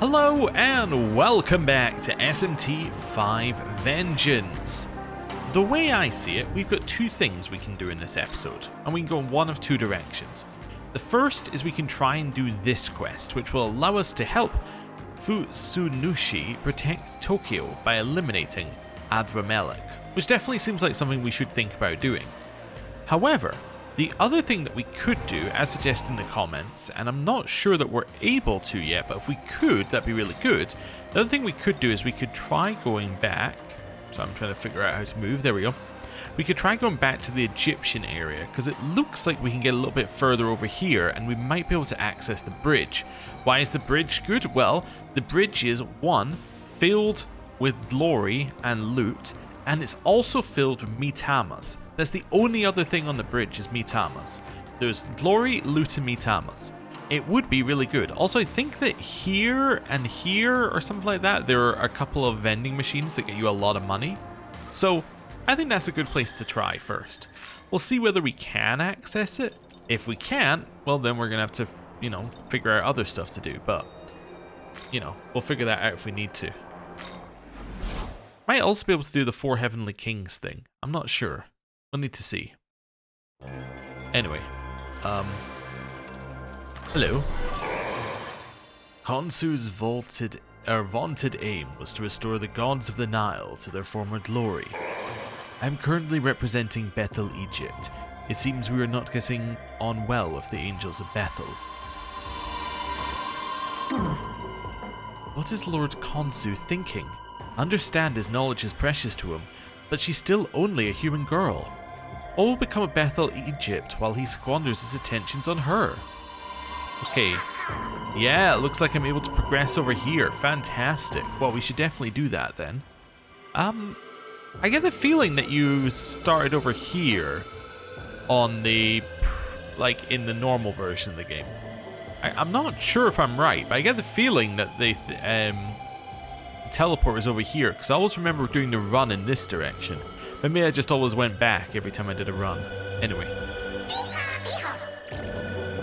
Hello and welcome back to SMT5 Vengeance. The way I see it, we've got two things we can do in this episode, and we can go in one of two directions. The first is we can try and do this quest, which will allow us to help Futsunushi protect Tokyo by eliminating Adramelech, which definitely seems like something we should think about doing. However, the other thing that we could do, as suggested in the comments, and I'm not sure that we're able to yet, but if we could, that'd be really good. The other thing we could do is we could try going back. So I'm trying to figure out how to move. There we go. We could try going back to the Egyptian area, because it looks like we can get a little bit further over here, and we might be able to access the bridge. Why is the bridge good? Well, the bridge is, one, filled with glory and loot, and it's also filled with mitamas. That's the only other thing on the bridge is mitamas. There's glory, loot, and mitamas. It would be really good. Also, I think that here and here or something like that, there are a couple of vending machines that get you a lot of money. So I think that's a good place to try first. We'll see whether we can access it. If we can't, well, then we're going to have to, figure out other stuff to do. But, we'll figure that out if we need to. Might also be able to do the 4 Heavenly Kings thing. I'm not sure. We'll need to see. Anyway, hello. Khonsu's vaunted aim was to restore the gods of the Nile to their former glory. I am currently representing Bethel, Egypt. It seems we are not getting on well with the angels of Bethel. What is Lord Khonsu thinking? Understand his knowledge is precious to him, but she's still only a human girl. What will become of Bethel, Egypt, while he squanders his attentions on her? Okay. Yeah, it looks like I'm able to progress over here. Fantastic. Well, we should definitely do that then. I get the feeling that you started over here on the, in the normal version of the game. I'm not sure if I'm right, but I get the feeling that the teleport is over here, because I always remember doing the run in this direction. Maybe I just always went back every time I did a run. Anyway.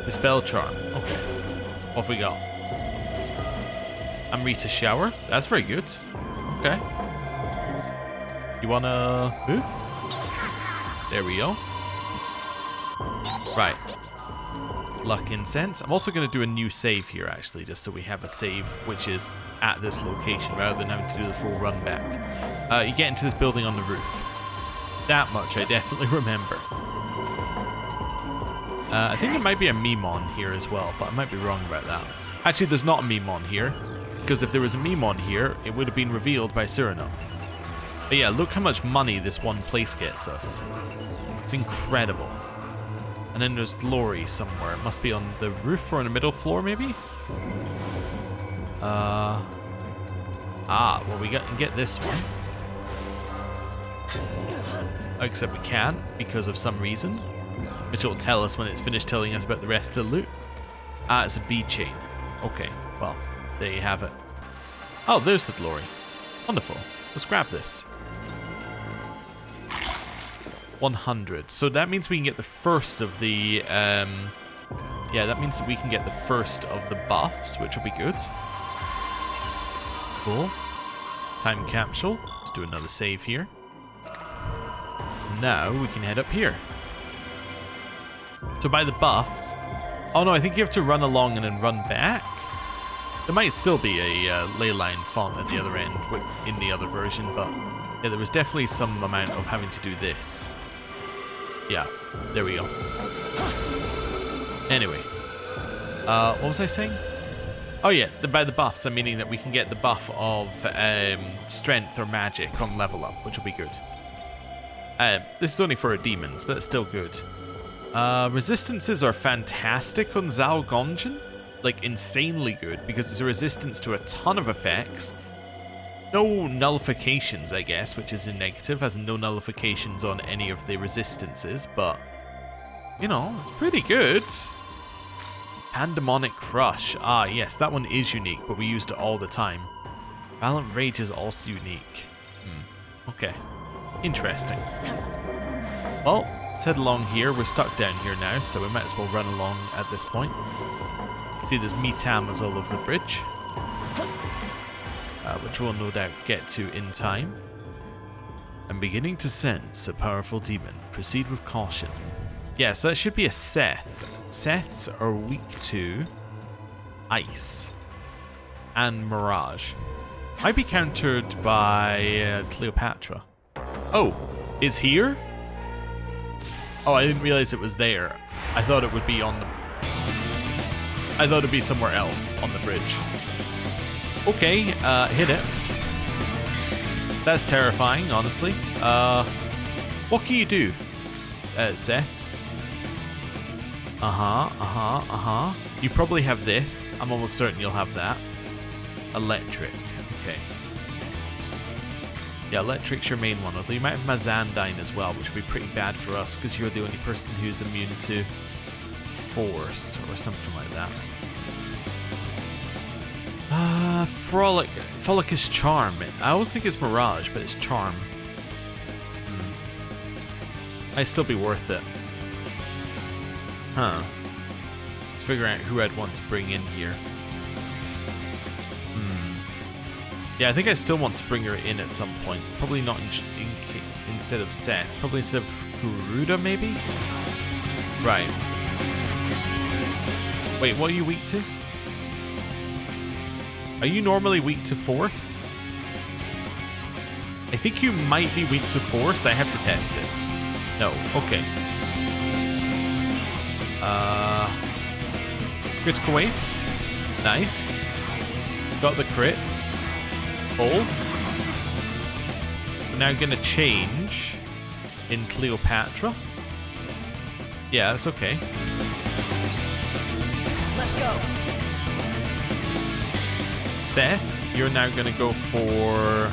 Dispel Charm. Okay. What have we got? Amrita Shower. That's very good. Okay. You wanna move? There we go. Right. Luck Incense. I'm also going to do a new save here, actually, just so we have a save which is at this location, rather than having to do the full run back. You get into this building on the roof. That much I definitely remember. I think there might be a Memon here as well, but I might be wrong about that. Actually, there's not a Memon here, because if there was a Memon here, it would have been revealed by Cyrano. But yeah, look how much money this one place gets us. It's incredible. And then there's glory somewhere. It must be on the roof or on the middle floor, maybe? Well, we can get this one. Except we can't, because of some reason. Which will tell us when it's finished telling us about the rest of the loot. It's a bead chain. Okay, well, there you have it. Oh, there's the glory. Wonderful. Let's grab this. 100. So that means we can get the first of the... yeah, that means that we can get the first of the buffs, which will be good. Cool. Time capsule. Let's do another save here. Now we can head up here. So by the buffs... Oh no, I think you have to run along and then run back. There might still be a leyline font at the other end in the other version, but yeah, there was definitely some amount of having to do this. Yeah, there we go. Anyway. What was I saying? Oh yeah, by the buffs, I'm meaning that we can get the buff of strength or magic on level up, which will be good. This is only for demons, but it's still good. Resistances are fantastic on Zhao Gongjin. Like, insanely good, because it's a resistance to a ton of effects. No nullifications, I guess, which is a negative, has no nullifications on any of the resistances, but, it's pretty good. Pandemonic Crush. Ah, yes, that one is unique, but we used it all the time. Violent Rage is also unique. Okay. Interesting. Well, let's head along here. We're stuck down here now, so we might as well run along at this point. See, there's Mitamas all over the bridge. which we'll no doubt get to in time. I'm beginning to sense a powerful demon. Proceed with caution. Yeah, so that should be a Seth. Seths are weak to ice and mirage. Might be countered by Cleopatra. Oh, it's here? Oh, I didn't realize it was there. I thought it would be on the... I thought it'd be somewhere else on the bridge. Okay, hit it. That's terrifying, honestly. What can you do, Seth? You probably have this. I'm almost certain you'll have that. Electric. Okay. Yeah, electric's your main one. Although you might have Mazandine as well, which would be pretty bad for us because you're the only person who's immune to force or something like that. Frolic. Frolic is charm. I always think it's mirage, but it's charm. Might still be worth it. Huh. Let's figure out who I'd want to bring in here. Yeah, I think I still want to bring her in at some point. Probably not instead of Seth. Probably instead of Kuruda, maybe? Right. Wait, what are you weak to? Are you normally weak to force? I think you might be weak to force. I have to test it. No. Okay. Critical wave. Nice. Got the crit. Hold. We're now going to change in Cleopatra. Yeah, that's okay. Let's go. Seth, you're now going to go for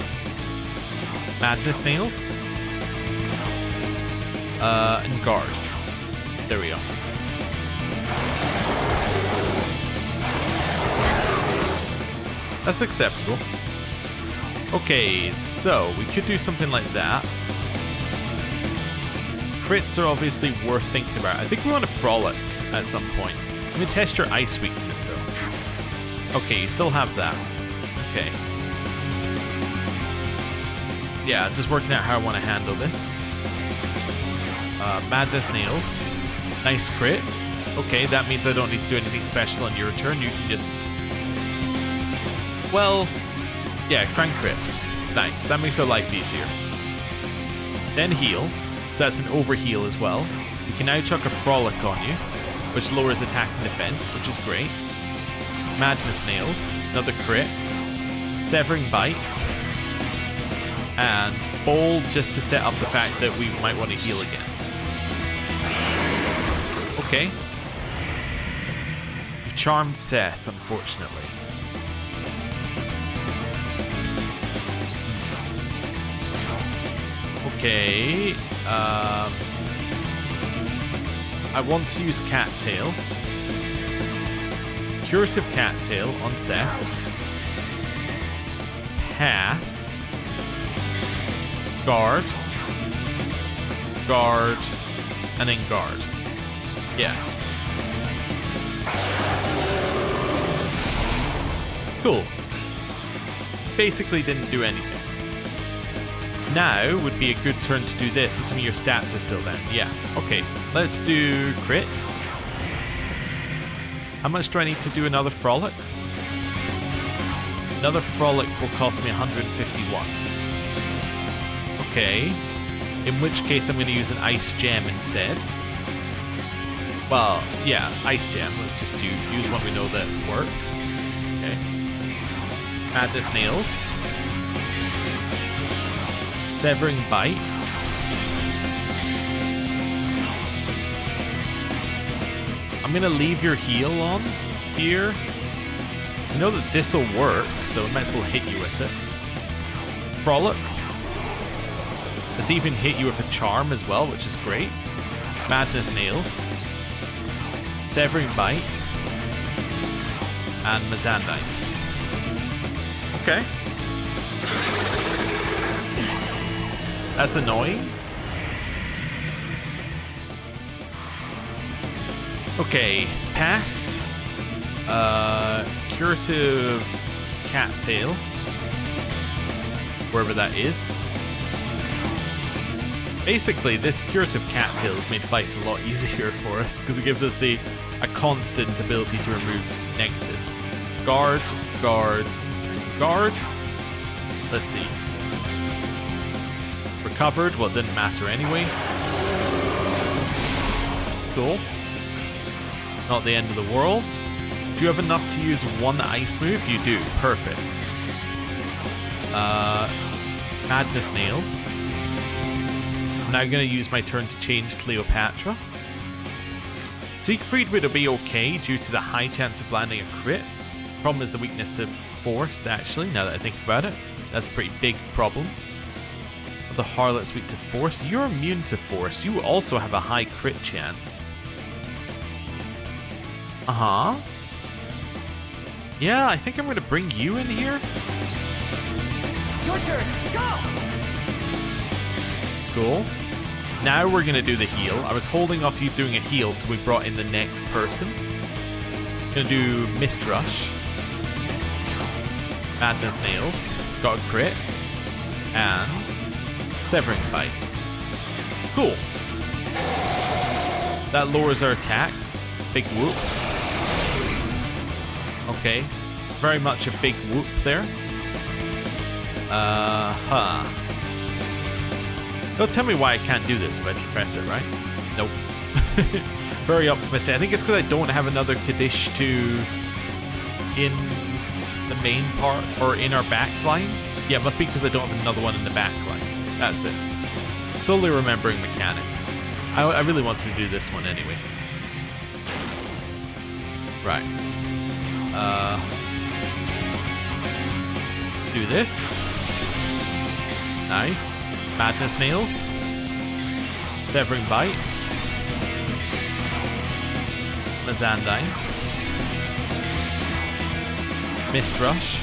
Madness Nails. And guard. There we go. That's acceptable. Okay, so we could do something like that. Crits are obviously worth thinking about. I think we want to Frolic at some point. Let me test your ice weakness though. Okay, you still have that. Okay. Yeah, just working out how I want to handle this. Madness Nails. Nice crit. Okay, that means I don't need to do anything special on your turn. You can just... Well... Yeah, crank crit. Nice. That makes our life easier. Then heal. So that's an overheal as well. You can now chuck a Frolic on you, which lowers attack and defense, which is great. Madness Nails. Another crit. Severing Bite. And Bold just to set up the fact that we might want to heal again. Okay. You've charmed Seth, unfortunately. Okay. I want to use Cattail. Curative Cattail on Seth. Pass. Guard. Guard. And then guard. Yeah. Cool. Basically didn't do anything. Now would be a good turn to do this, assuming your stats are still down. Yeah, okay. Let's do crits. How much do I need to do another Frolic? Another Frolic will cost me 151. Okay. In which case I'm going to use an Ice Gem instead. Well, yeah, Ice Gem. Let's just use one we know that works. Okay. Madness Nails. Severing Bite. I'm going to leave your heal on here. I know that this will work, so I might as well hit you with it. Frolic. Let's even hit you with a Charm as well, which is great. Madness Nails. Severing Bite. And Mazandine. Okay. That's annoying. Okay, pass. Curative Cattail. wherever that is. Basically, this curative cattails made fights a lot easier for us because it gives us a constant ability to remove negatives. Guard, guard, guard. Let's see. Recovered, well, it didn't matter anyway. Cool. Not the end of the world. Do you have enough to use one ice move? You do. Perfect. Madness Nails. I'm now going to use my turn to change Cleopatra. Siegfried would be okay due to the high chance of landing a crit. Problem is the weakness to force, actually, now that I think about it. That's a pretty big problem. The Harlot's weak to force. You're immune to force. You also have a high crit chance. Uh-huh. Yeah, I think I'm going to bring you in here. Your turn, go! Cool. Now we're going to do the heal. I was holding off you doing a heal till we brought in the next person. Going to do Mist Rush. Madness Nails. Got a crit. And Severing Bite. Cool. That lowers our attack. Big whoop. Okay. Very much a big whoop there. Don't tell me why I can't do this if I just press it, right? Nope. Very optimistic. I think it's because I don't have another Kaddish in the main part, or in our back line. Yeah, it must be because I don't have another one in the back line. That's it. Slowly remembering mechanics. I really want to do this one anyway. Right. Do this. Nice. Madness Nails. Severing Bite. Mazandine. Mist Rush.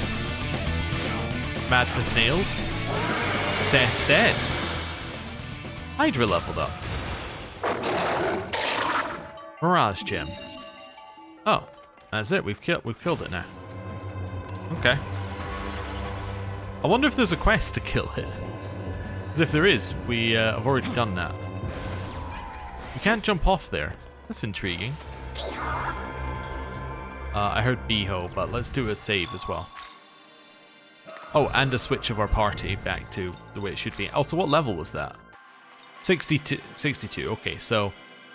Madness Nails. Seth dead. Hydra leveled up. Mirage Gem. Oh, that's it. We've killed it now. Okay. I wonder if there's a quest to kill it. Because if there is, we have already done that. You can't jump off there. That's intriguing. I heard Beho, but let's do a save as well. Oh, and a switch of our party back to the way it should be. Also, what level was that? 62. 62. Okay, so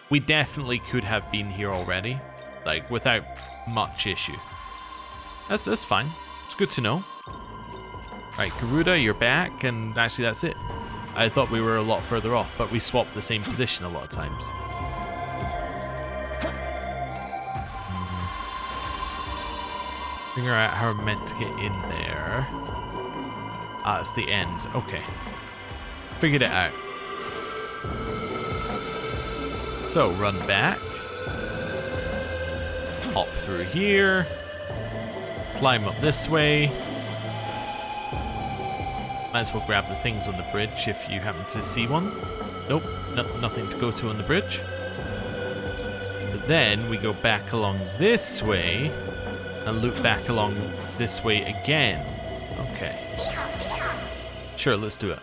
we definitely could have been here already, like without much issue. That's fine. It's good to know. Right, Garuda, you're back, and actually that's it. I thought we were a lot further off, but we swapped the same position a lot of times. Figure out how I'm meant to get in there. Ah, it's the end. Okay. Figured it out. So, run back. Hop through here. Climb up this way. Might as well grab the things on the bridge if you happen to see one. Nope, nothing to go to on the bridge. But then we go back along this way and loop back along this way again. Okay. Sure, let's do it.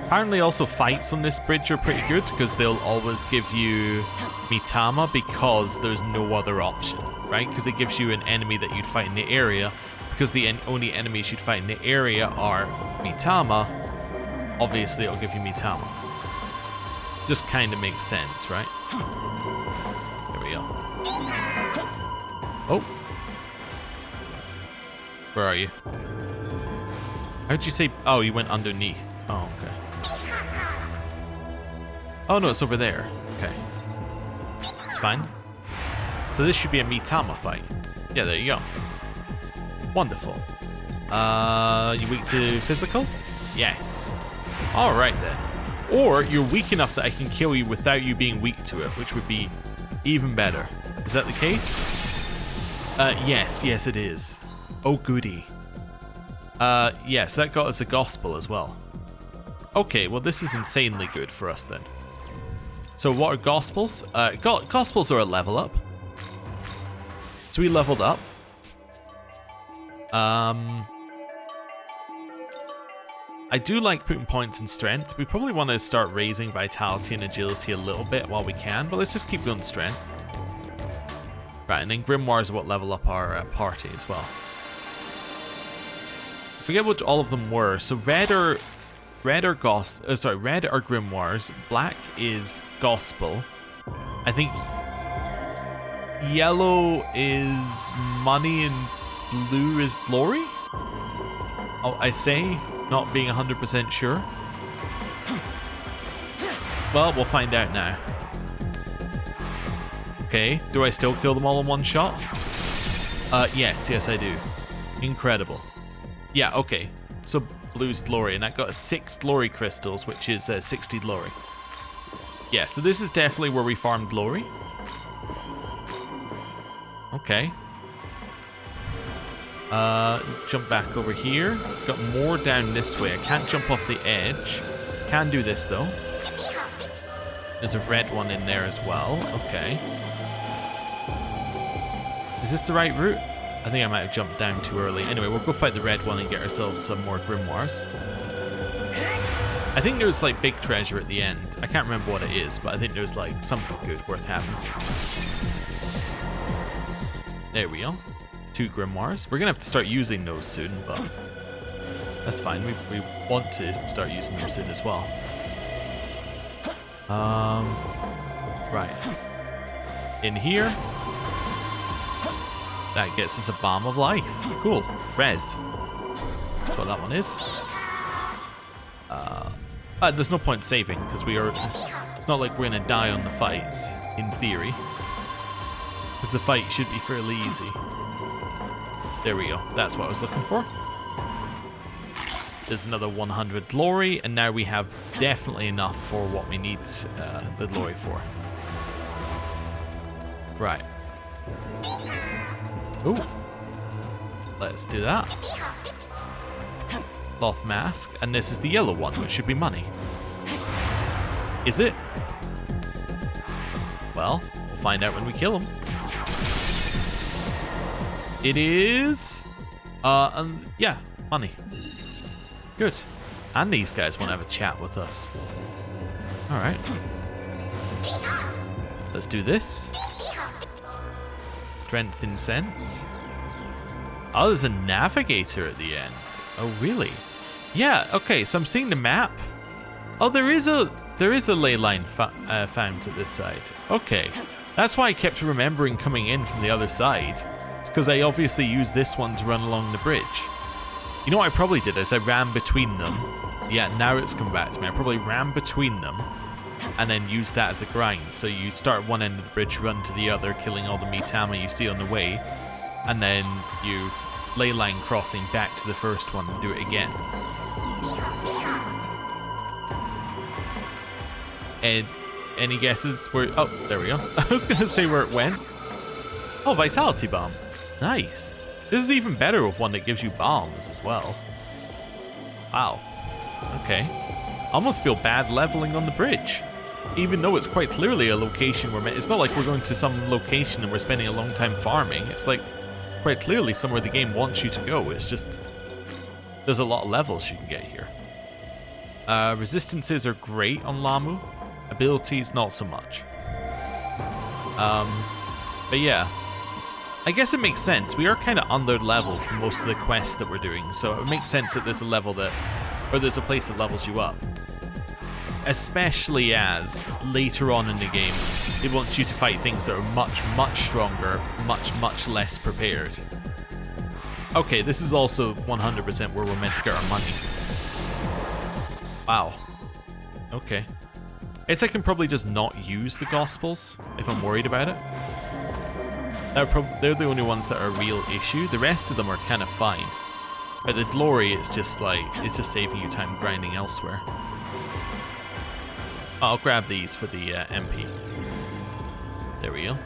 Apparently also fights on this bridge are pretty good because they'll always give you Mitama because there's no other option, right? Because it gives you an enemy that you'd fight in the area. Because the only enemies you'd fight in the area are Mitama, obviously it'll give you Mitama. Just kind of makes sense, right? There we go. Oh. Where are you? How'd you say? Oh, you went underneath. Oh, okay. Oh, no, it's over there. Okay. It's fine. So this should be a Mitama fight. Yeah, there you go. Wonderful. You weak to physical? Yes. Alright then. Or you're weak enough that I can kill you without you being weak to it, which would be even better. Is that the case? Yes it is. Oh goody. Yes, that got us a gospel as well. Okay, well this is insanely good for us then. So what are gospels? Gospels are a level up. So we leveled up. I do like putting points in strength. We probably want to start raising vitality and agility a little bit while we can, but let's just keep going strength. Right, and then grimoires are what level up our party as well. I forget what all of them were. So red are grimoires, black is gospel. I think yellow is money and blue is glory. Oh, I say, not being 100% sure. Well, we'll find out now. Okay, do I still kill them all in one shot? Yes, I do. Incredible. Yeah, okay. So blue's glory, and I got 6 glory crystals, which is 60 glory. Yeah, so this is definitely where we farmed glory. Okay. Jump back over here. Got more down this way. I can't jump off the edge. Can do this though. There's a red one in there as well. Okay. Is this the right route? I think I might have jumped down too early. Anyway, we'll go fight the red one and get ourselves some more grimoires. I think there's like big treasure at the end. I can't remember what it is, but I think there's like something good worth having. There we go. 2 grimoires. We're gonna have to start using those soon, but that's fine. We want to start using them soon as well. Right. In here. That gets us a Balm of Life. Cool. Res. That's what that one is. There's no point saving, because it's not like we're going to die on the fights, in theory. Because the fight should be fairly easy. There we go. That's what I was looking for. There's another 100 glory, and now we have definitely enough for what we need the glory for. Right. Ooh. Let's do that. Cloth mask, and this is the yellow one, which should be money. Is it? Well, we'll find out when we kill him. It is... yeah, money. Good. And these guys want to have a chat with us. Alright. Let's do this. Strength in sense. Oh, there's a navigator at the end. Oh, really? Yeah, okay, so I'm seeing the map. Oh, there is a ley line found at this side. Okay. That's why I kept remembering coming in from the other side. It's because I obviously used this one to run along the bridge. You know what I probably did is I ran between them. Yeah, now it's come back to me. I probably ran between them and then used that as a grind. So you start at one end of the bridge, run to the other, killing all the Mitama you see on the way, and then you ley line crossing back to the first one and do it again. And any guesses where... Oh, there we go. I was going to say where it went. Oh, Vitality Bomb. Nice. This is even better with one that gives you bombs as well. Wow. Okay. Almost feel bad leveling on the bridge. Even though it's quite clearly a location where... It's not like we're going to some location and we're spending a long time farming. It's like quite clearly somewhere the game wants you to go. It's just... There's a lot of levels you can get here. Resistances are great on Lamu. Abilities, not so much. But yeah. I guess it makes sense. We are kind of under-leveled for most of the quests that we're doing, so it makes sense that there's a level that... Or there's a place that levels you up. Especially as, later on in the game, it wants you to fight things that are much, much stronger, much, much less prepared. Okay, this is also 100% where we're meant to get our money. Wow. Okay. I guess I can probably just not use the Gospels if I'm worried about it. They're the only ones that are a real issue. The rest of them are kind of fine. But the glory, it's just like, it's just saving you time grinding elsewhere. I'll grab these for the MP. There we go.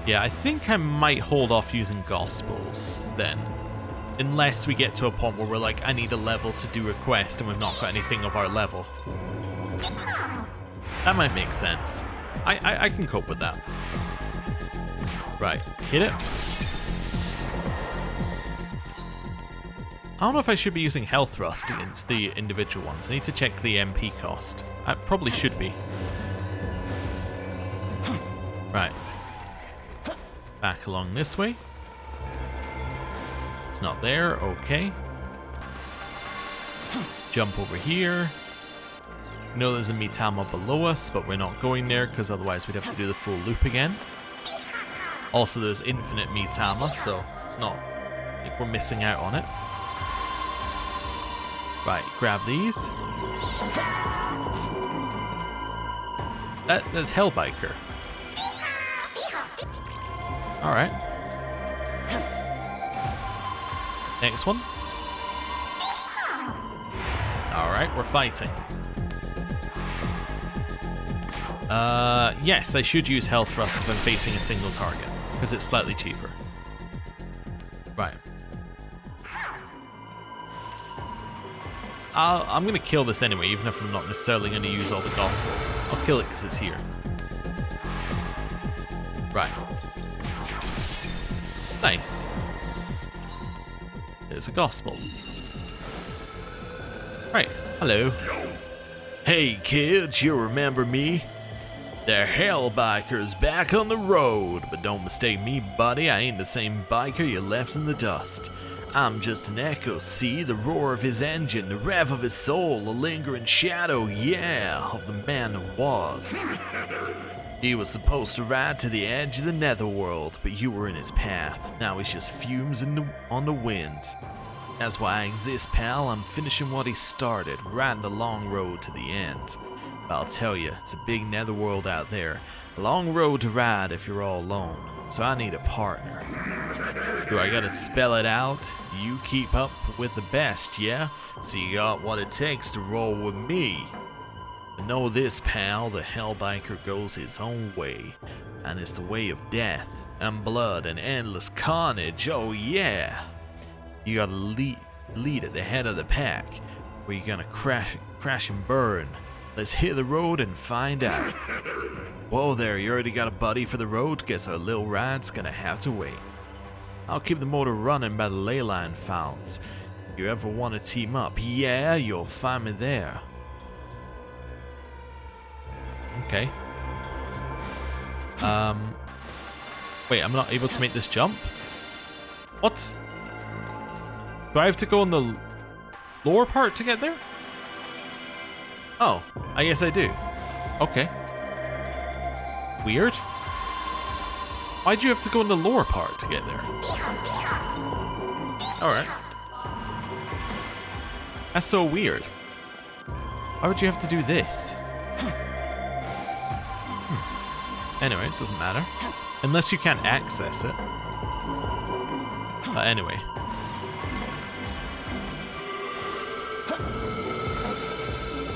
Yeah, I think I might hold off using Gospels then. Unless we get to a point where we're like, I need a level to do a quest and we've not got anything of our level. That might make sense. I can cope with that. Right, hit it. don't know if I should be using health thrust against the individual ones. I need to check the MP cost. I probably should be. Right. Back along this way. It's not there, okay. Jump over here. I know there's a Mitama below us, but we're not going there because otherwise we'd have to do the full loop again. Also, there's infinite Mitama, so it's not like we're missing out on it. Right, grab these. That's Hellbiker. Alright. Next one. Alright, we're fighting. Yes, I should use health thrust if I'm facing a single target, because it's slightly cheaper. Right. I'm going to kill this anyway, even if I'm not necessarily going to use all the Gospels. I'll kill it because it's here. Right. Nice. There's a Gospel. Right, hello. Hey kids, you remember me? The Hellbiker's back on the road, but don't mistake me, buddy, I ain't the same biker you left in the dust. I'm just an echo, see? The roar of his engine, the rev of his soul, the lingering shadow, yeah, of the man who was. He was supposed to ride to the edge of the netherworld, but you were in his path. Now he's just fumes on the wind. That's why I exist, pal. I'm finishing what he started, riding the long road to the end. But I'll tell you, it's a big netherworld out there. A long road to ride if you're all alone. So I need a partner. Do I gotta spell it out? You keep up with the best, yeah? So you got what it takes to roll with me. But know this, pal, the Hellbiker goes his own way. And it's the way of death, and blood, and endless carnage, oh yeah! You gotta lead at the head of the pack, where you're gonna crash and burn. Let's hit the road and find out. Whoa there, you already got a buddy for the road? Guess our little ride's gonna have to wait. I'll keep the motor running by the ley line founds. If you ever want to team up, yeah, you'll find me there. Okay. Wait, I'm not able to make this jump? What? Do I have to go on the lower part to get there? Oh, I guess I do. Okay. Weird. Why'd you have to go in the lower part to get there? Alright. That's so weird. Why would you have to do this? Anyway, it doesn't matter. Unless you can't access it. But anyway.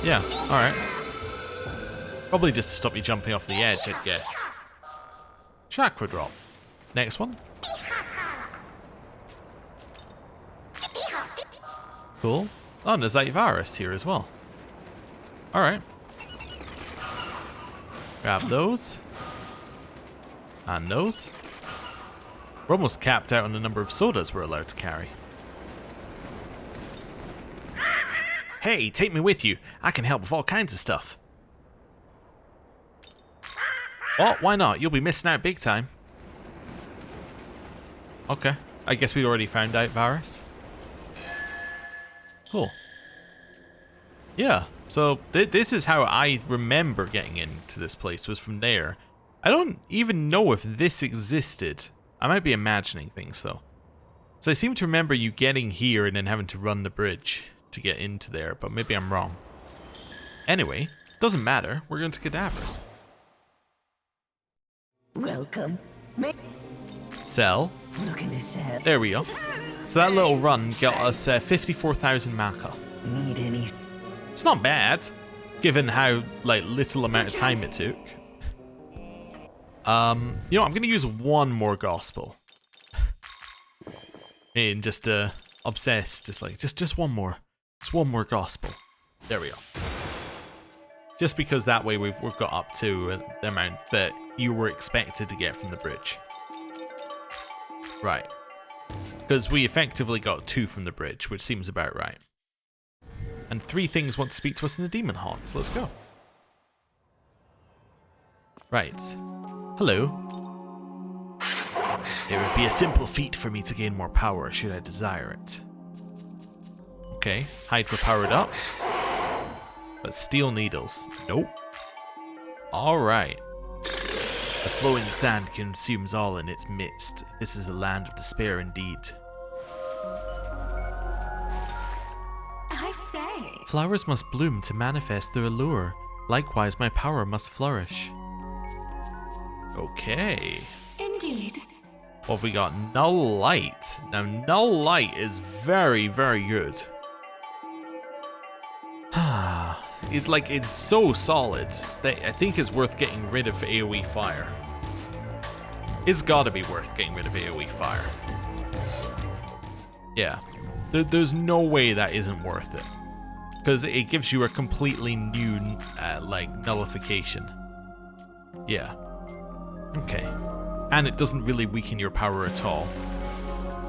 Yeah, alright. Probably just to stop you jumping off the edge, I'd guess. Chakra drop. Next one. Cool. Oh, and there's Ivarus here as well. Alright. Grab those. And those. We're almost capped out on the number of sodas we're allowed to carry. Hey, take me with you. I can help with all kinds of stuff. Well, why not? You'll be missing out big time. Okay. I guess we already found out Varus. Cool. Yeah, so this is how I remember getting into this place, was from there. I don't even know if this existed. I might be imagining things though. So I seem to remember you getting here and then having to run the bridge to get into there, but maybe I'm wrong. Anyway, doesn't matter. We're going to Cadavers. Welcome. Sell. Looking to sell. There we go. So that little run got us 54,000 Maka. Need any? It's not bad, given how little amount of time it took. You know, I'm gonna use one more gospel. And just obsessed, just one more. Just one more gospel. There we go. Just because that way we've got up to the amount that you were expected to get from the bridge. Right. Because we effectively got 2 from the bridge, which seems about right. And 3 things want to speak to us in the demon haunt, so let's go. Right. Hello. It would be a simple feat for me to gain more power should I desire it. Okay, Hydra powered up. But steel needles. Nope. Alright. The flowing sand consumes all in its midst. This is a land of despair indeed. I say. Flowers must bloom to manifest their allure. Likewise, my power must flourish. Okay. Indeed. What have we got? Null Light. Now, Null Light is very, very good. It's so solid that I think it's worth getting rid of AoE Fire. It's gotta be worth getting rid of AoE Fire. Yeah. There's no way that isn't worth it. Because it gives you a completely new, nullification. Yeah. Okay. And it doesn't really weaken your power at all.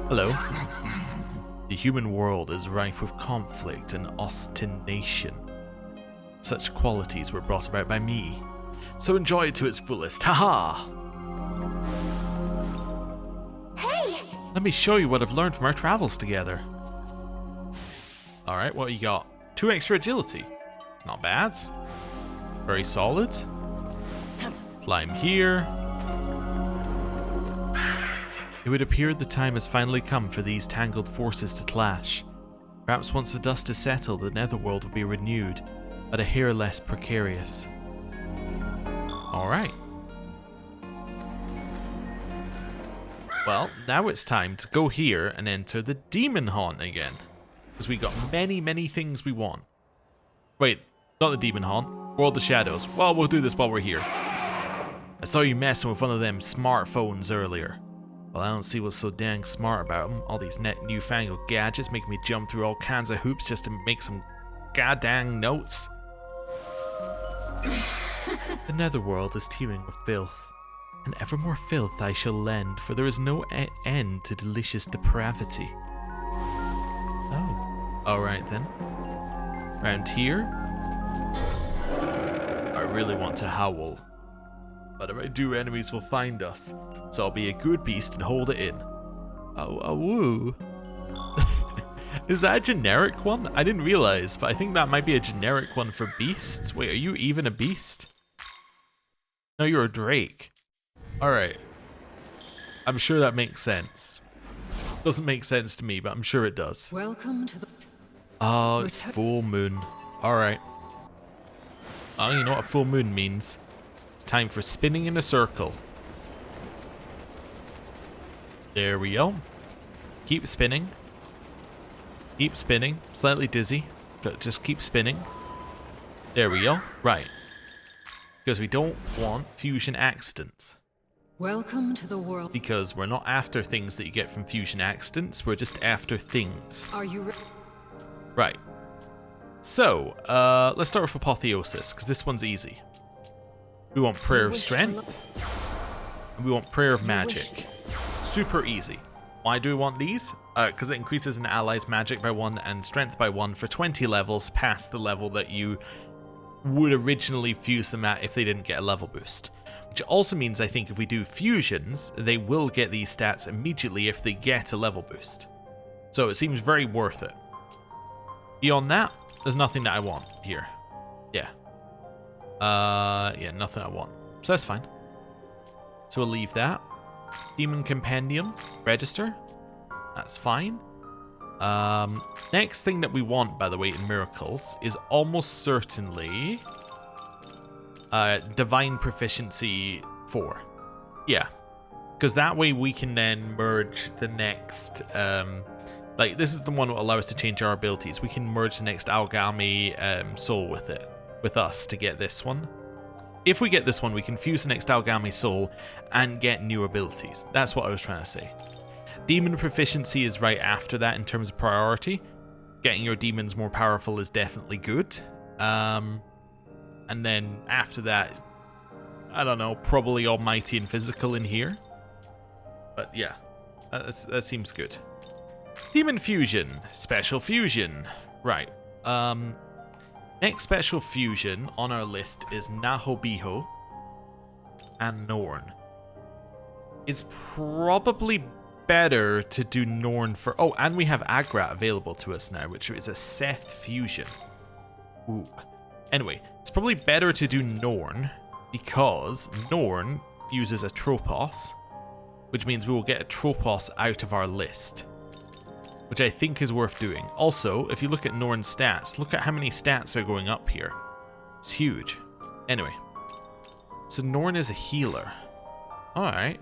Hello. The human world is rife with conflict and ostination. Such qualities were brought about by me. So enjoy it to its fullest. Haha! Hey! Let me show you what I've learned from our travels together. Alright, what you got? 2 extra agility. Not bad. Very solid. Climb here. It would appear the time has finally come for these tangled forces to clash. Perhaps once the dust is settled, the netherworld will be renewed, but a hair less precarious. Alright. Well, now it's time to go here and enter the demon haunt again. Because we got many, many things we want. Wait, not the demon haunt. World of Shadows. Well, we'll do this while we're here. I saw you messing with one of them smartphones earlier. Well, I don't see what's so dang smart about them. All these newfangled gadgets making me jump through all kinds of hoops just to make some goddamn notes. The netherworld is teeming with filth, and ever more filth I shall lend, for there is no end to delicious depravity. Oh, alright then. Round here, I really want to howl. But if I do, enemies will find us. So I'll be a good beast and hold it in. Oh, woo. Is that a generic one? I didn't realize, but I think that might be a generic one for beasts. Wait, are you even a beast? No, you're a drake. Alright. I'm sure that makes sense. Doesn't make sense to me, but I'm sure it does. Welcome to the... Oh, it's full moon. Alright. Oh, you know what a full moon means? It's time for spinning in a circle. There we go. Keep spinning. Keep spinning. Slightly dizzy, but just keep spinning. There we go. Right. Because we don't want fusion accidents. Welcome to the world. Because we're not after things that you get from fusion accidents, we're just after things. Are you ready? Right. So, let's start with Apotheosis, because this one's easy. We want Prayer of Strength, and we want Prayer of Magic. Super easy. Why do we want these? Because it increases an ally's magic by 1 and strength by 1 for 20 levels past the level that you would originally fuse them at if they didn't get a level boost. Which also means, I think, if we do fusions, they will get these stats immediately if they get a level boost. So it seems very worth it. Beyond that, there's nothing that I want here. Yeah. Yeah, nothing I want. So that's fine. So we'll leave that. Demon Compendium, register. That's fine. Next thing that we want, by the way, in Miracles is almost certainly Divine Proficiency 4. Yeah. Because that way we can then merge the next... like, this is the one that will allow us to change our abilities. We can merge the next Algami soul with it. With us to get this one. If we get this one, we can fuse the next Algami soul and get new abilities. That's what I was trying to say. Demon Proficiency is right after that in terms of priority. Getting your demons more powerful is definitely good. And then after that, I don't know, probably Almighty and Physical in here. But yeah, that seems good. Demon Fusion. Special Fusion. Right. Next special fusion on our list is Nahobiho and Norn. It's probably better to do Norn for... Oh, and we have Agrat available to us now, which is a Seth fusion. Ooh. Anyway, it's probably better to do Norn because Norn uses a Tropos, which means we will get a Tropos out of our list, which I think is worth doing. Also, if you look at Norn's stats, look at how many stats are going up here. It's huge. Anyway, so Norn is a healer. Alright.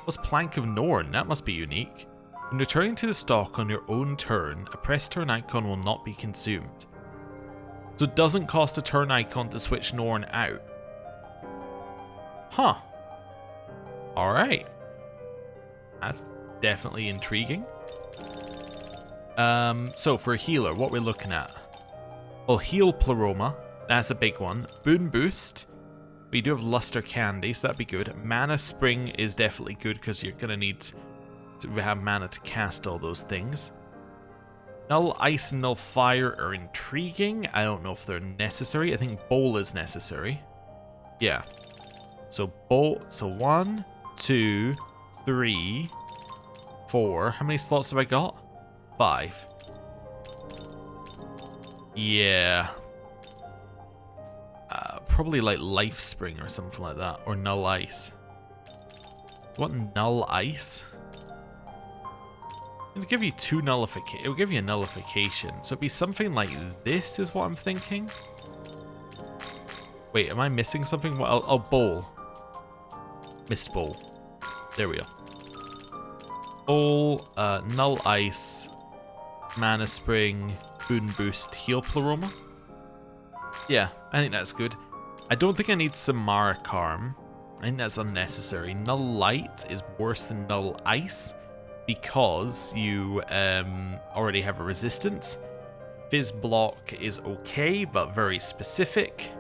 What's Plank of Norn? That must be unique. When returning to the stock on your own turn, a press turn icon will not be consumed. So it doesn't cost a turn icon to switch Norn out. Huh. Alright. That's definitely intriguing. So for a healer, what we're looking at? Well, Heal Pleroma, that's a big one. Boon Boost. We do have Luster Candy, so that'd be good. Mana Spring is definitely good because you're going to need to have mana to cast all those things. Null Ice and Null Fire are intriguing. I don't know if they're necessary. I think Bowl is necessary. Yeah. So Bowl. So 1, 2, 3, 4. How many slots have I got? 5. Yeah. Probably like Life Spring or something like that. Or Null Ice. What Null Ice? It'll give you two nullification. It'll give you a nullification. So it'd be something like this is what I'm thinking. Wait, am I missing something? Well, oh, Bowl. Missed Bowl. There we go. Bowl, Null Ice, Mana Spring, Boon Boost, Heal Pleroma. Yeah, I think that's good. I don't think I need Samara Karm. I think that's unnecessary. Null Light is worse than Null Ice because you already have a resistance. Fizz Block is okay, but very specific.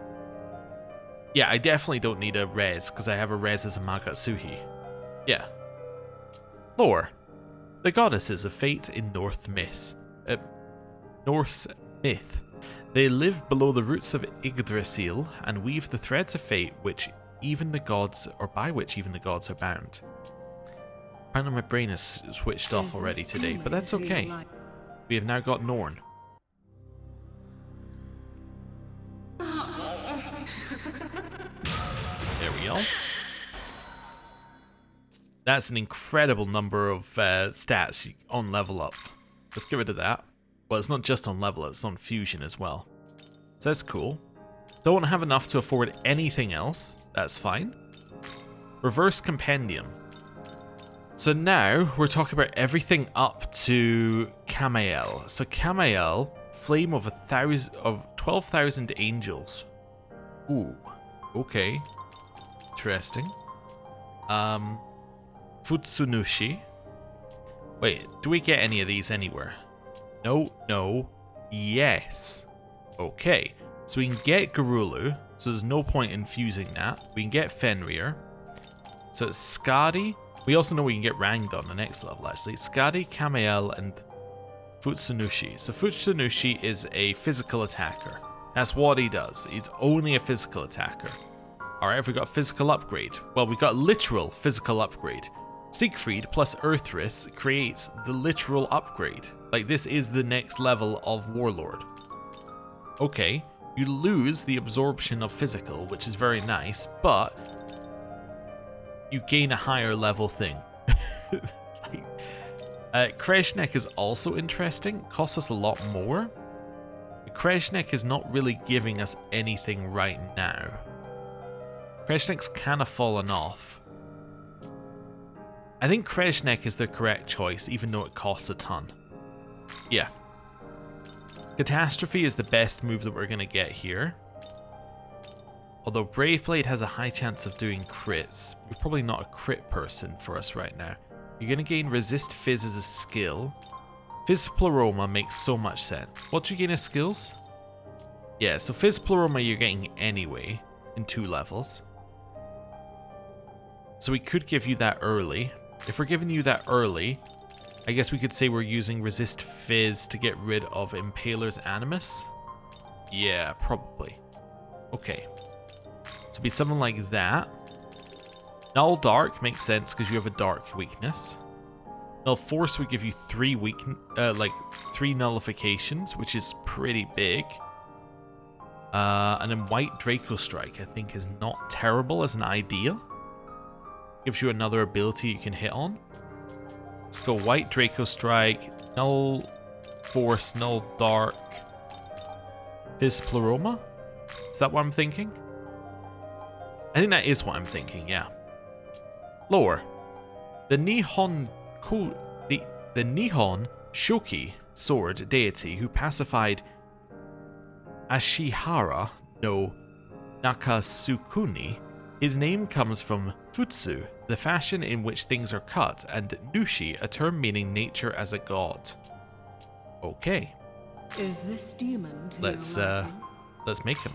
Yeah, I definitely don't need a res because I have a res as a Magatsuhi. Yeah. Lore. The goddesses of fate in Norse myth. They live below the roots of Yggdrasil and weave the threads of fate which even the gods, or by which even the gods are bound. Apparently my brain is switched off already today, but that's okay. We have now got Norn. There we go. That's an incredible number of stats on level up. Let's get rid of that. Well, it's not just on level, it's on fusion as well. So that's cool. Don't have enough to afford anything else. That's fine. Reverse Compendium. So now we're talking about everything up to Kamael. So Kamael, Flame of 12,000 Angels. Ooh, okay. Interesting. Futsunushi. Wait, do we get any of these anywhere? No, no, yes. Okay, so we can get Garulu, so there's no point in fusing that. We can get Fenrir. So it's Skadi. We also know we can get Ranged on the next level, actually. Skadi, Kamael, and Futsunushi. So Futsunushi is a physical attacker. That's what he does. He's only a physical attacker. Alright, have we got a physical upgrade? Well, we got literal physical upgrade. Siegfried plus Earthris creates the literal upgrade. Like, this is the next level of Warlord. Okay, you lose the absorption of physical, which is very nice, but you gain a higher level thing. Kreshnek is also interesting. Costs us a lot more. Kreshnek is not really giving us anything right now. Kreshnek's kind of fallen off. I think Kreshnek is the correct choice, even though it costs a ton. Yeah. Catastrophe is the best move that we're going to get here. Although Brave Blade has a high chance of doing crits, you're probably not a crit person for us right now. You're going to gain Resist Fizz as a skill. Fizz Pleroma makes so much sense. What do you gain as skills? Yeah, so Fizz Pleroma you're getting anyway in 2 levels. So we could give you that early. If we're giving you that early, I guess we could say we're using Resist Fizz to get rid of Impaler's Animus. Yeah, probably. Okay. So it'd be something like that. Null Dark makes sense because you have a dark weakness. Null Force would give you 3 nullifications, which is pretty big. And then White Draco Strike, I think, is not terrible as an idea. Gives you another ability you can hit on. Let's go White Draco Strike, Null Force, Null Dark, Fizz Pleroma. Is that what I'm thinking? I think that is what I'm thinking, yeah. Lore. The Nihon Shoki sword deity who pacified Ashihara no Nakasukuni, his name comes from Futsu, the fashion in which things are cut, and Nushi, a term meaning nature as a god. Okay. Is this demon to Let's make him.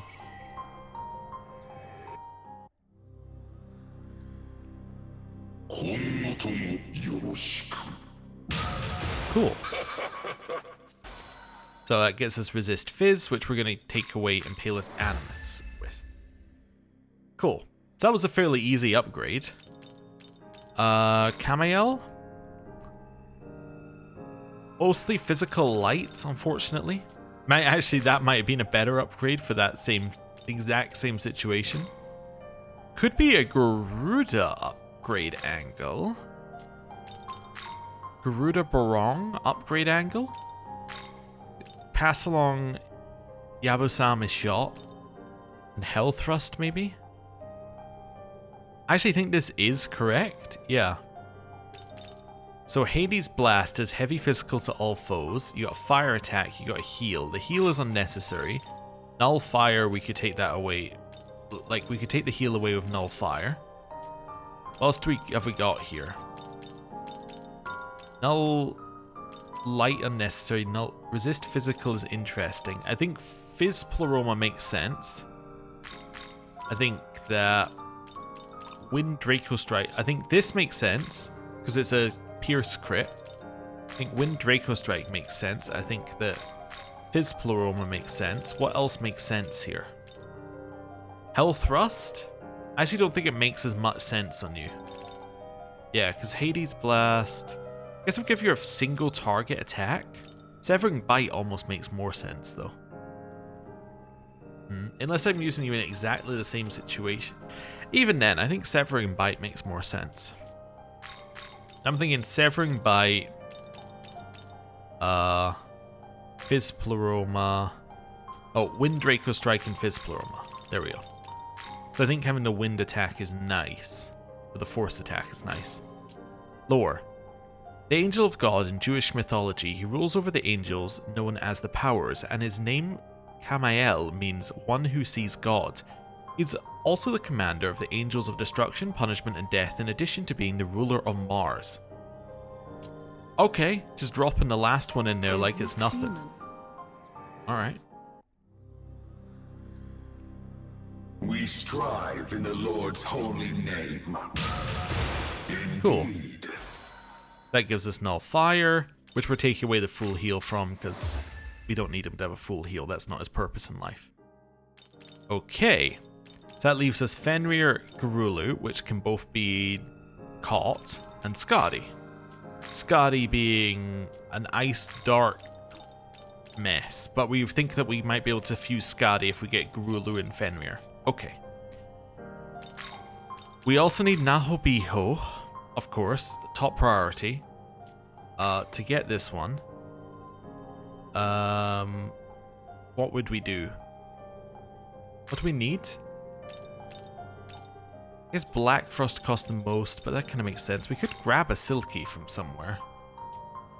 Cool. So that gets us Resist Fizz, which we're going to take away Impaler's Animus with. Cool. So that was a fairly easy upgrade. Camael? Mostly physical light, unfortunately. That might have been a better upgrade for that exact same situation. Could be a Garuda upgrade angle. Garuda Barong upgrade angle. Pass along Yabusama's shot. And Hell Thrust, maybe? I actually think this is correct. Yeah. So Hades Blast is heavy physical to all foes. You got fire attack, you got heal. The heal is unnecessary. Null Fire, we could take that away. Like, we could take the heal away with Null Fire. What else have we got here? Null Light unnecessary. Null Resist Physical is interesting. I think Fizz Pleroma makes sense. I think that Wind Draco Strike. I think this makes sense because it's a Pierce crit. I think Wind Draco Strike makes sense. I think that Fizz Pleroma makes sense. What else makes sense here? Hell Thrust? I actually don't think it makes as much sense on you. Yeah, because Hades Blast. I guess we'll give you a single target attack. Severing Bite almost makes more sense though. Unless I'm using you in exactly the same situation. Even then, I think Severing Bite makes more sense. I'm thinking Severing Bite, Fizz Pleroma. Oh, Wind Draco Strike and Fizz Pleroma. There we go. So I think having the wind attack is nice. But the force attack is nice. Lore. The Angel of God in Jewish mythology, he rules over the angels known as the Powers, and his name, Camael, means one who sees God. He's also the commander of the Angels of Destruction, Punishment, and Death, in addition to being the ruler of Mars. Okay, just dropping the last one in there like it's nothing. Alright. We strive in the Lord's holy name. Cool. Indeed. That gives us Null Fire, which we're taking away the full heal from because we don't need him to have a full heal. That's not his purpose in life. Okay. So that leaves us Fenrir, Garulu, which can both be caught, and Skadi. Skadi being an ice dark mess, but we think that we might be able to fuse Skadi if we get Garulu and Fenrir. Okay. We also need Nahobiho, of course, top priority, to get this one. What would we do? What do we need? I guess Black Frost costs the most, but that kind of makes sense. We could grab a Silky from somewhere.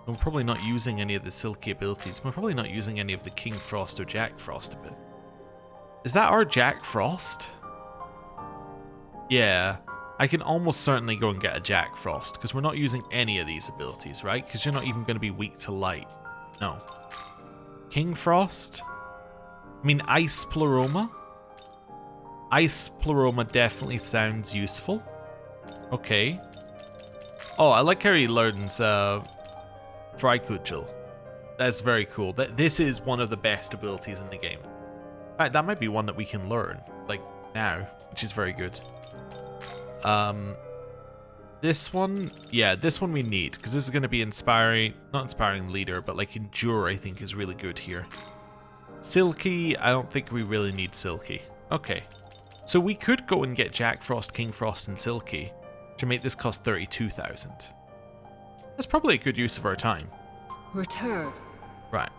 We're probably not using any of the Silky abilities. We're probably not using any of the King Frost or Jack Frost a bit. Is that our Jack Frost? Yeah. I can almost certainly go and get a Jack Frost, because we're not using any of these abilities, right? Because you're not even going to be weak to light. No. King Frost? I mean, Ice Pleroma? Ice Pleroma definitely sounds useful. Okay. Oh, I like how he learns Fry Cudgel. That's very cool. This is one of the best abilities in the game. In fact, that might be one that we can learn, like, now, which is very good. This one, yeah, this one we need, because this is going to be inspiring, not inspiring leader, but like endure, I think is really good here. Silky, I don't think we really need Silky. Okay, so we could go and get Jack Frost, King Frost, and Silky to make this cost 32,000. That's probably a good use of our time. Return. Right,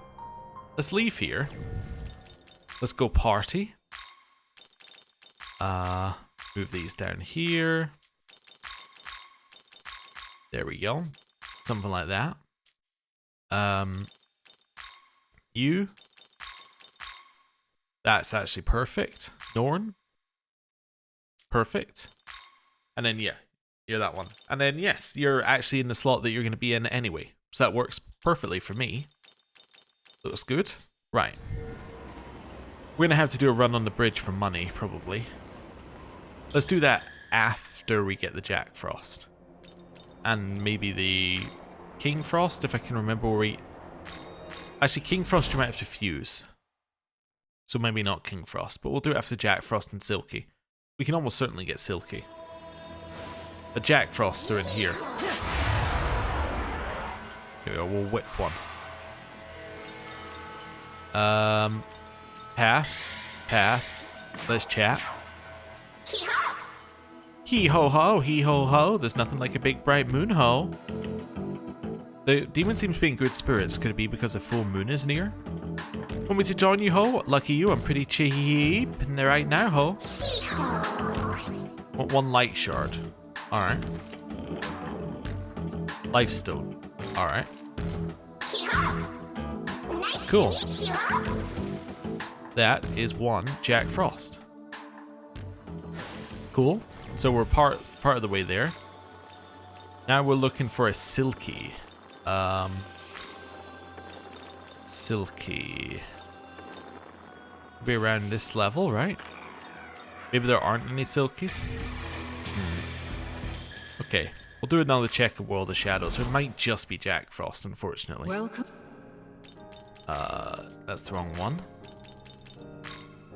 let's leave here. Let's go party. Move these down here. There we go. Something like that. You. That's actually perfect. Norn. Perfect. And then, yeah, you're that one. And then, yes, you're actually in the slot that you're going to be in anyway. So that works perfectly for me. Looks good. Right. We're going to have to do a run on the bridge for money, probably. Let's do that after we get the Jack Frost. And maybe the King Frost, if I can remember where we... Actually, King Frost you might have to fuse. So maybe not King Frost, but we'll do it after Jack Frost and Silky. We can almost certainly get Silky. The Jack Frosts are in here. Here we go, we'll whip one. Pass. Pass. Let's chat. Hee ho ho, hee ho ho. There's nothing like a big bright moon ho. The demon seems to be in good spirits. Could it be because a full moon is near? Want me to join you ho? Lucky you, I'm pretty cheap right now ho. Want one light shard. Alright. Lifestone. Alright. Cool. That is one Jack Frost. Cool. So we're part of the way there. Now we're looking for a Silky. Silky. Be around this level, right? Maybe there aren't any Silkies. Okay, we'll do another check of World of Shadows. It might just be Jack Frost, unfortunately. Welcome. That's the wrong one.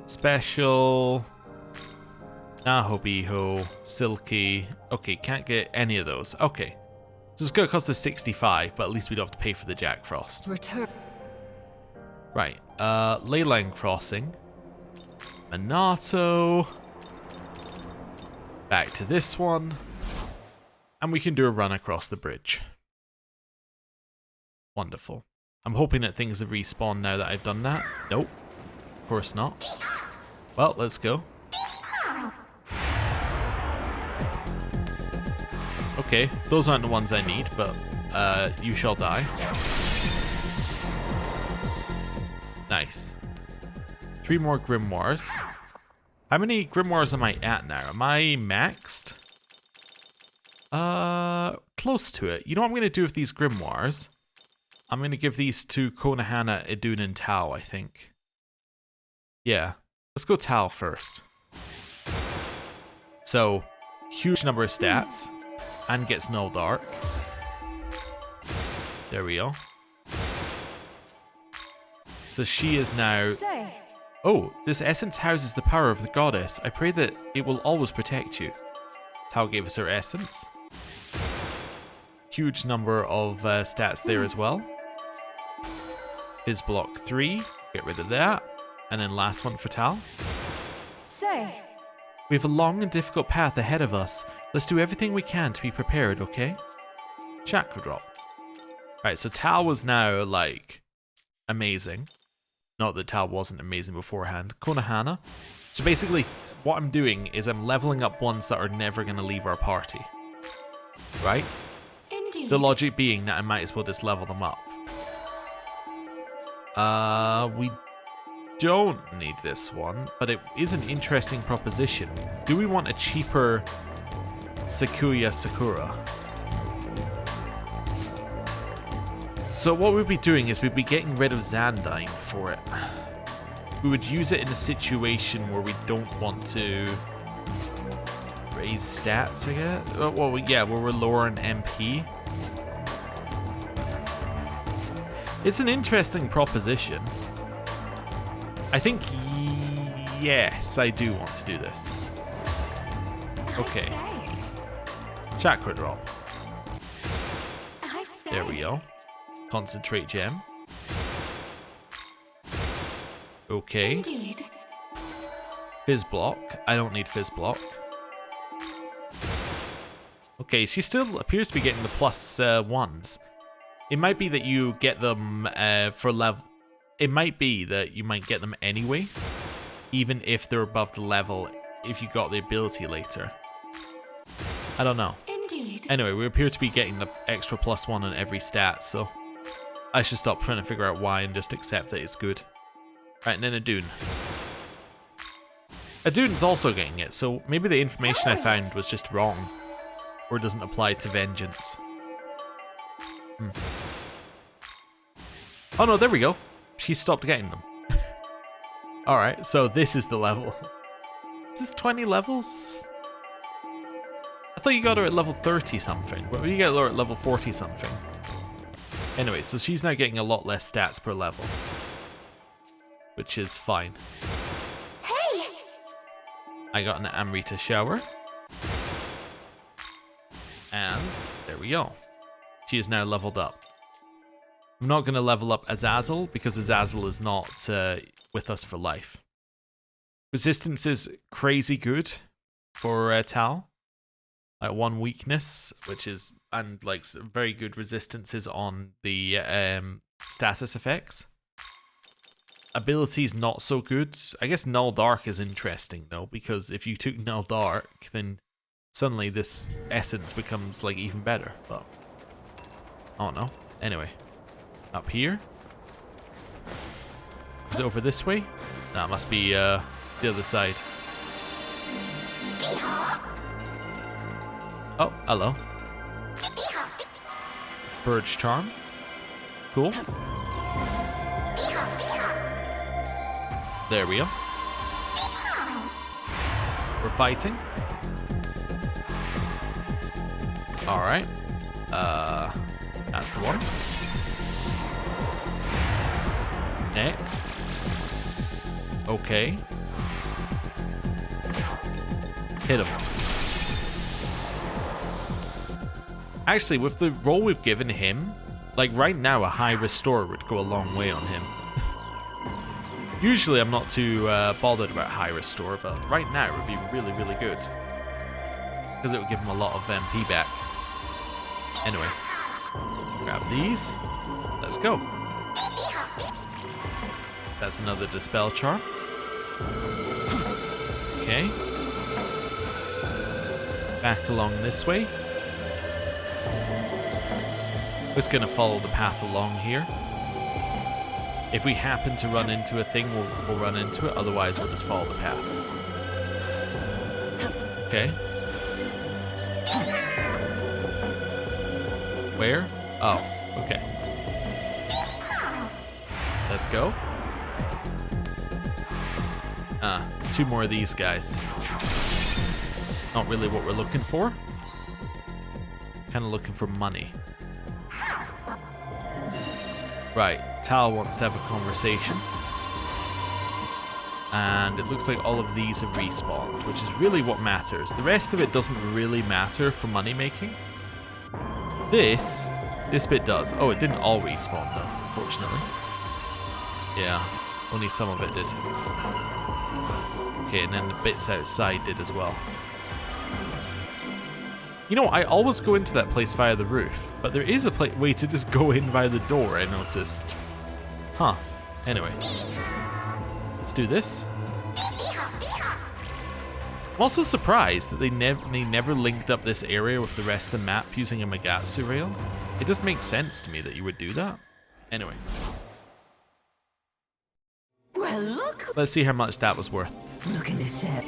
Special. Nahobiho, Silky. Okay, can't get any of those. Okay. So it's going to cost us 65, but at least we don't have to pay for the Jack Frost. Return. Right. Leyline Crossing. Minato. Back to this one. And we can do a run across the bridge. Wonderful. I'm hoping that things have respawned now that I've done that. Nope. Of course not. Well, let's go. Okay, those aren't the ones I need, but you shall die. Nice. 3 more Grimoires. How many Grimoires am I at now? Am I maxed? Close to it. You know what I'm going to do with these Grimoires? I'm going to give these to Konohana, Idun, and Tao, I think. Yeah. Let's go Tao first. So, huge number of stats. And gets Null Dark. There we go. So she is now... Oh, this essence houses the power of the goddess. I pray that it will always protect you. Tao gave us her essence. Huge number of stats there as well. His block 3. Get rid of that. And then last one for Tao. We have a long and difficult path ahead of us. Let's do everything we can to be prepared, okay? Chakra drop. Right, so Tao was now, like, amazing. Not that Tao wasn't amazing beforehand. Konohana. So basically, what I'm doing is I'm leveling up ones that are never going to leave our party. Right? Indeed. The logic being that I might as well just level them up. We don't need this one, but it is an interesting proposition. Do we want a cheaper Sakuya Sakura? So what we'd be doing is we'd be getting rid of Zandine for it. We would use it in a situation where we don't want to raise stats, I guess. Well, yeah, where we're lowering MP. It's an interesting proposition. I think, yes, I do want to do this. Okay. Chakra drop. There we go. Concentrate gem. Okay. Indeed. Fizz block. I don't need fizz block. Okay, she still appears to be getting the plus ones. It might be that you get them for level. It might be that you might get them anyway, even if they're above the level, if you got the ability later. I don't know. Indeed. Anyway, we appear to be getting the extra +1 on every stat, so I should stop trying to figure out why and just accept that it's good. Right, and then a Dune. A Dune's also getting it, so maybe the information I found was just wrong, or doesn't apply to Vengeance. Oh no, there we go. She stopped getting them. Alright, so this is the level. Is this 20 levels? I thought you got her at level 30 something. Well, you get her at level 40 something. Anyway, so she's now getting a lot less stats per level. Which is fine. Hey! I got an Amrita shower. And there we go. She is now leveled up. I'm not going to level up Azazel because Azazel is not with us for life. Resistance is crazy good for Tal. Like 1 weakness, which is, and like very good resistances on the status effects. Abilities not so good. I guess Null Dark is interesting though, because if you took Null Dark, then suddenly this essence becomes like even better. But I don't know. Anyway, up here. Is it over this way? No, it must be the other side. Oh, hello. Purge Charm. Cool. There we go. We're fighting. Alright. That's the one. Next. Okay. Hit him. Actually, with the role we've given him, like right now, a high restore would go a long way on him. Usually I'm not too bothered about high restore, but right now it would be really, really good. Because it would give him a lot of MP back. Anyway, grab these. Let's go. That's another Dispel Charm. Okay. Back along this way. We're just going to follow the path along here. If we happen to run into a thing, we'll run into it. Otherwise, we'll just follow the path. Okay. Where? Oh, okay. Let's go. Two more of these guys. Not really what we're looking for. Kind of looking for money. Right, Tal wants to have a conversation. And it looks like all of these have respawned, which is really what matters. The rest of it doesn't really matter for money making. This bit does. Oh, it didn't all respawn though, unfortunately. Yeah, only some of it did. Okay, and then the bits outside did as well. You know, I always go into that place via the roof, but there is a way to just go in via the door, I noticed. Huh. Anyway. Let's do this. I'm also surprised that they never linked up this area with the rest of the map using a Magatsu rail. It just makes sense to me that you would do that. Anyway. Well, look. Let's see how much that was worth. Looking to set.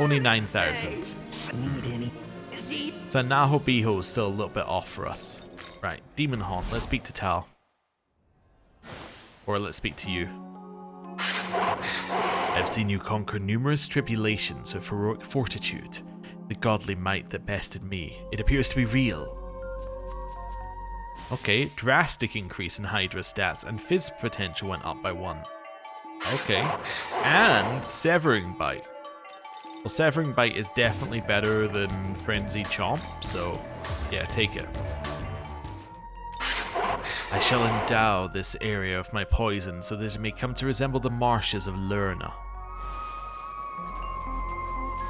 Only 9,000. Need any? See? So Naho Biho is still a little bit off for us. Right, Demon Haunt, let's speak to Tal. Or let's speak to you. I've seen you conquer numerous tribulations with heroic fortitude. The godly might that bested me. It appears to be real. Okay, drastic increase in Hydra stats and Fizz potential went up by 1. Okay, and Severing Bite. Well, Severing Bite is definitely better than Frenzy Chomp, so yeah, take it. I shall endow this area with my poison so that it may come to resemble the marshes of Lerna.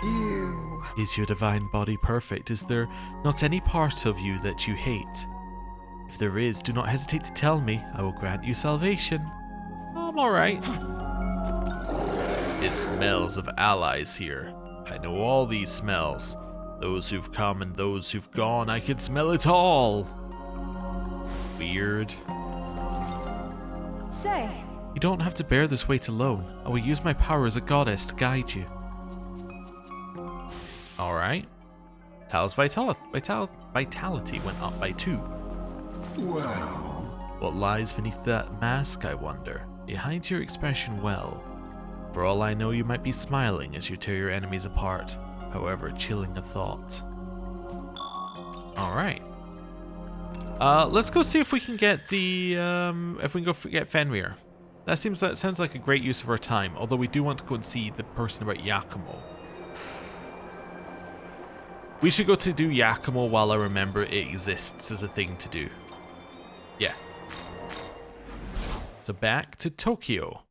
You. Is your divine body perfect? Is there not any part of you that you hate? If there is, do not hesitate to tell me. I will grant you salvation. I'm alright. It smells of allies here. I know all these smells. Those who've come and those who've gone. I can smell it all. Weird. Say, You don't have to bear this weight alone. I will use my power as a goddess to guide you. Alright. Tal's vitality went up by 2. Well, What lies beneath that mask, I wonder? You hide your expression well. For all I know, you might be smiling as you tear your enemies apart. However, chilling a thought. Alright. Let's go see if we can get the, if we can go get Fenrir. That sounds like a great use of our time, although we do want to go and see the person about Yakumo. We should go to do Yakumo while I remember it exists as a thing to do. Yeah. So back to Tokyo.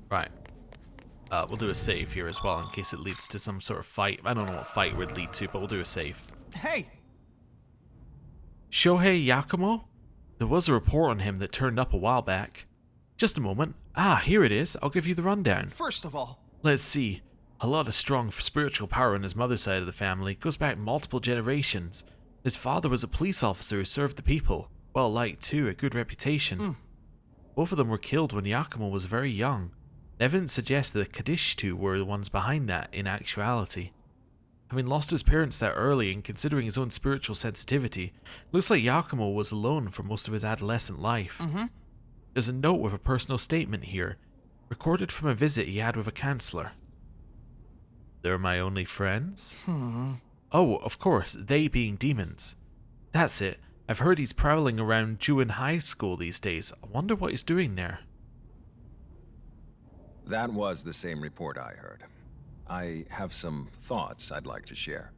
Right. We'll do a save here as well in case it leads to some sort of fight. I don't know what fight would lead to, but we'll do a save. Hey! Shohei Yakumo? There was a report on him that turned up a while back. Just a moment. Ah, here it is. I'll give you the rundown. First of all, Let's see. A lot of strong spiritual power on his mother's side of the family. Goes back multiple generations. His father was a police officer who served the people. Well liked too, a good reputation. Both of them were killed when Yakumo was very young. Evidence suggests that the Kadishtu were the ones behind that in actuality. Having lost his parents that early and considering his own spiritual sensitivity, looks like Yakumo was alone for most of his adolescent life. There's a note with a personal statement here, recorded from a visit he had with a counselor. They're my only friends? Oh, of course, they being demons. That's it. I've heard he's prowling around Juin High School these days. I wonder what he's doing there. That was the same report I heard. I have some thoughts I'd like to share.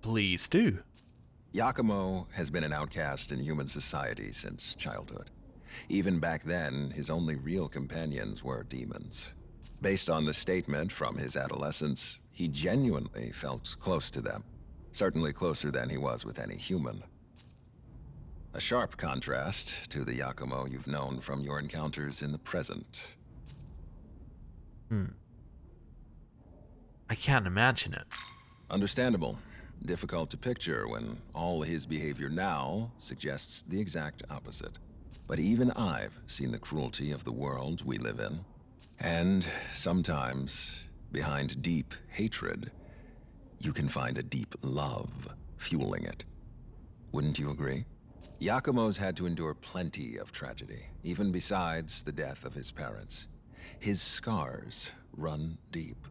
Please do. Yakumo has been an outcast in human society since childhood. Even back then, his only real companions were demons. Based on the statement from his adolescence, he genuinely felt close to them. Certainly closer than he was with any human. A sharp contrast to the Yakumo you've known from your encounters in the present. I can't imagine it. Understandable. Difficult to picture when all his behavior now suggests the exact opposite. But even I've seen the cruelty of the world we live in. And sometimes, behind deep hatred, you can find a deep love fueling it. Wouldn't you agree? Yakumo's had to endure plenty of tragedy, even besides the death of his parents. His scars run deep.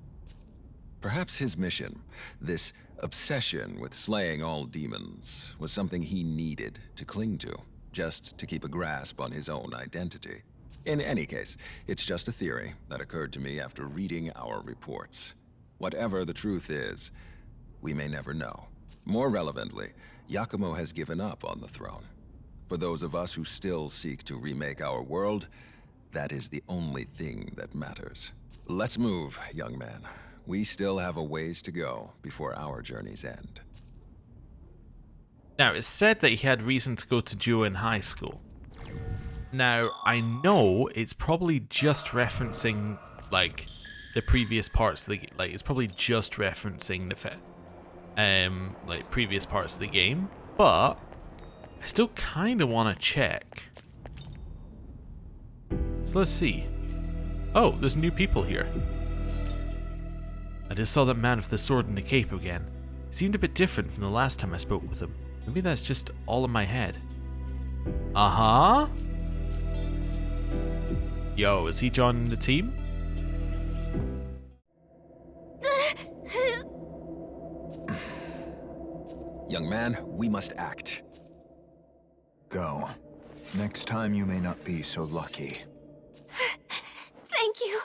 Perhaps his mission, this obsession with slaying all demons, was something he needed to cling to, just to keep a grasp on his own identity. In any case, it's just a theory that occurred to me after reading our reports. Whatever the truth is, we may never know. More relevantly, Yakumo has given up on the throne. For those of us who still seek to remake our world, that is the only thing that matters. Let's move, young man. We still have a ways to go before our journeys end. Now, it's said that he had reason to go to Juin High School. Now, I know it's probably just referencing, like, the previous parts of the game. Like, it's probably just referencing the previous parts of the game, but I still kind of want to check. So let's see. Oh, there's new people here. I just saw that man with the sword and the cape again. He seemed a bit different from the last time I spoke with him. Maybe that's just all in my head. Uh-huh. Yo, is he joining the team? Young man, we must act. Go. Next time you may not be so lucky. Thank you.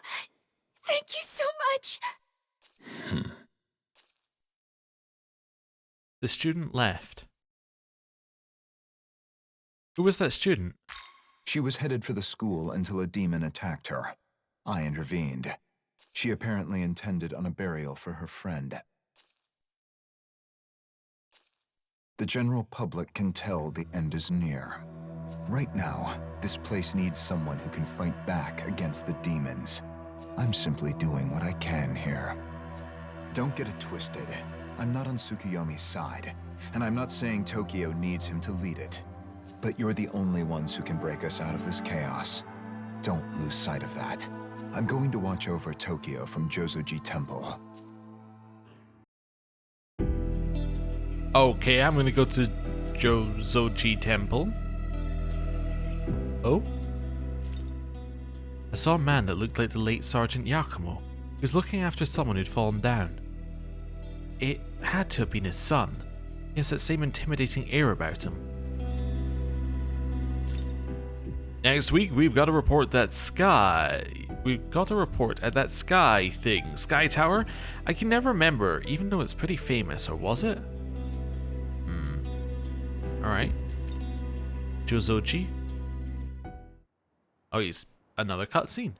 Thank you so much. The student left. Who was that student? She was headed for the school until a demon attacked her. I intervened. She apparently intended on a burial for her friend. The general public can tell the end is near. Right now, this place needs someone who can fight back against the demons. I'm simply doing what I can here. Don't get it twisted. I'm not on Tsukuyomi's side, and I'm not saying Tokyo needs him to lead it. But you're the only ones who can break us out of this chaos. Don't lose sight of that. I'm going to watch over Tokyo from Jozoji Temple. Okay, I'm gonna go to Jozoji Temple. Oh? I saw a man that looked like the late Sergeant Yakumo. He was looking after someone who'd fallen down. It had to have been his son. He has that same intimidating air about him. Next week, we've got to report that We've got to report at that Sky thing. Sky Tower? I can never remember, even though it's pretty famous, or was it? Alright. Jozoji. Oh, he's another cutscene.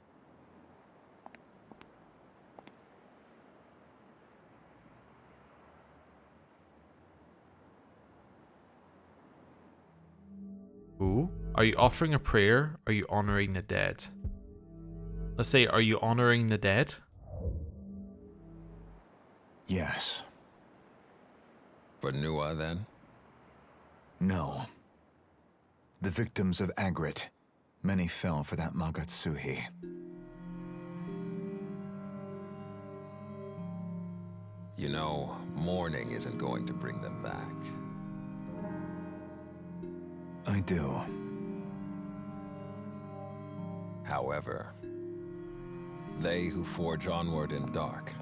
Ooh. Are you offering a prayer? Or are you honoring the dead? Let's say, are you honoring the dead? Yes. For Nua, then? No. The victims of Agrit. Many fell for that Magatsuhi. You know, mourning isn't going to bring them back. I do. However, they who forge onward in dark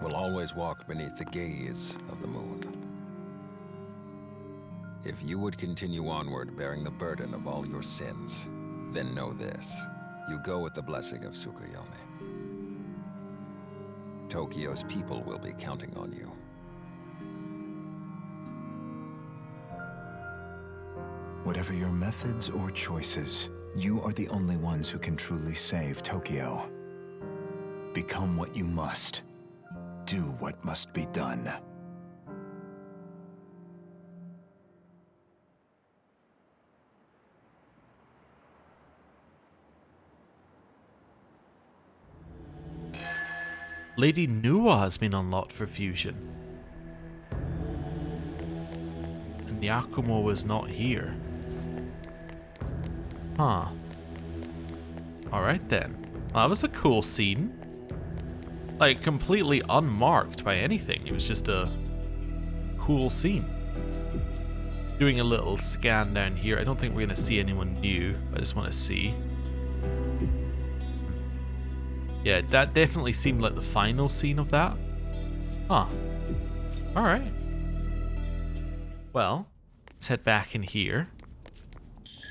will always walk beneath the gaze of the moon. If you would continue onward bearing the burden of all your sins, then know this. You go with the blessing of Tsukuyomi. Tokyo's people will be counting on you. Whatever your methods or choices, you are the only ones who can truly save Tokyo. Become what you must. Do what must be done. Lady Nua has been unlocked for fusion. And Yakumo was not here. Huh. Alright then. Well, that was a cool scene. Like, completely unmarked by anything. It was just a cool scene. Doing a little scan down here. I don't think we're going to see anyone new. I just want to see. Yeah, that definitely seemed like the final scene of that. Huh. Alright. Well, let's head back in here.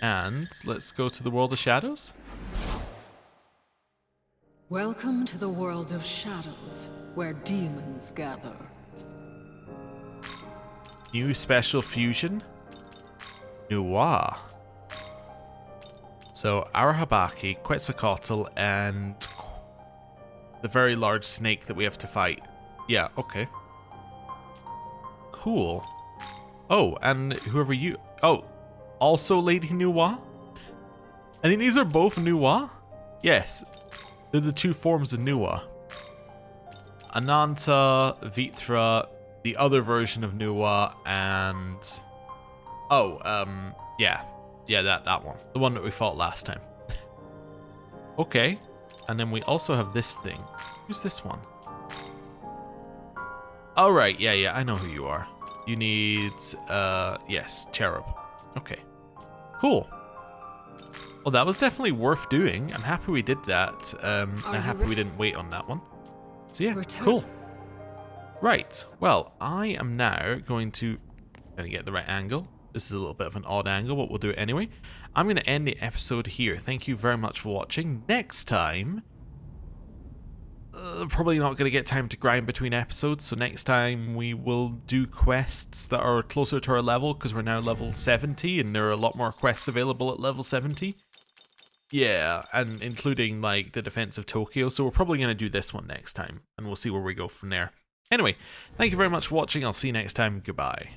And let's go to the World of Shadows. Welcome to the world of shadows, where demons gather. New special fusion. Noir. So, Arahabaki, Quetzalcoatl, and the very large snake that we have to fight. Yeah, okay. Cool. Oh, and whoever you... Oh, also Lady Noir? I think these are both Noir? Yes. They're the two forms of Noir. Ananta, Vitra, the other version of Noir, and... Oh, yeah. Yeah, that one. The one that we fought last time. Okay. And then we also have this thing. Who's this one? Oh, right. Yeah, I know who you are. You need, yes, Cherub. Okay. Cool. Well, that was definitely worth doing. I'm happy we did that. I'm happy we didn't wait on that one. So yeah, cool. Right. Well, I am now going to Gonna get the right angle. This is a little bit of an odd angle, but we'll do it anyway. I'm gonna end the episode here. Thank you very much for watching. Next time, probably not gonna get time to grind between episodes, so next time we will do quests that are closer to our level, because we're now level 70 and there are a lot more quests available at level 70. Yeah, and including like the defense of Tokyo, so we're probably going to do this one next time, and we'll see where we go from there. Anyway, thank you very much for watching, I'll see you next time, goodbye.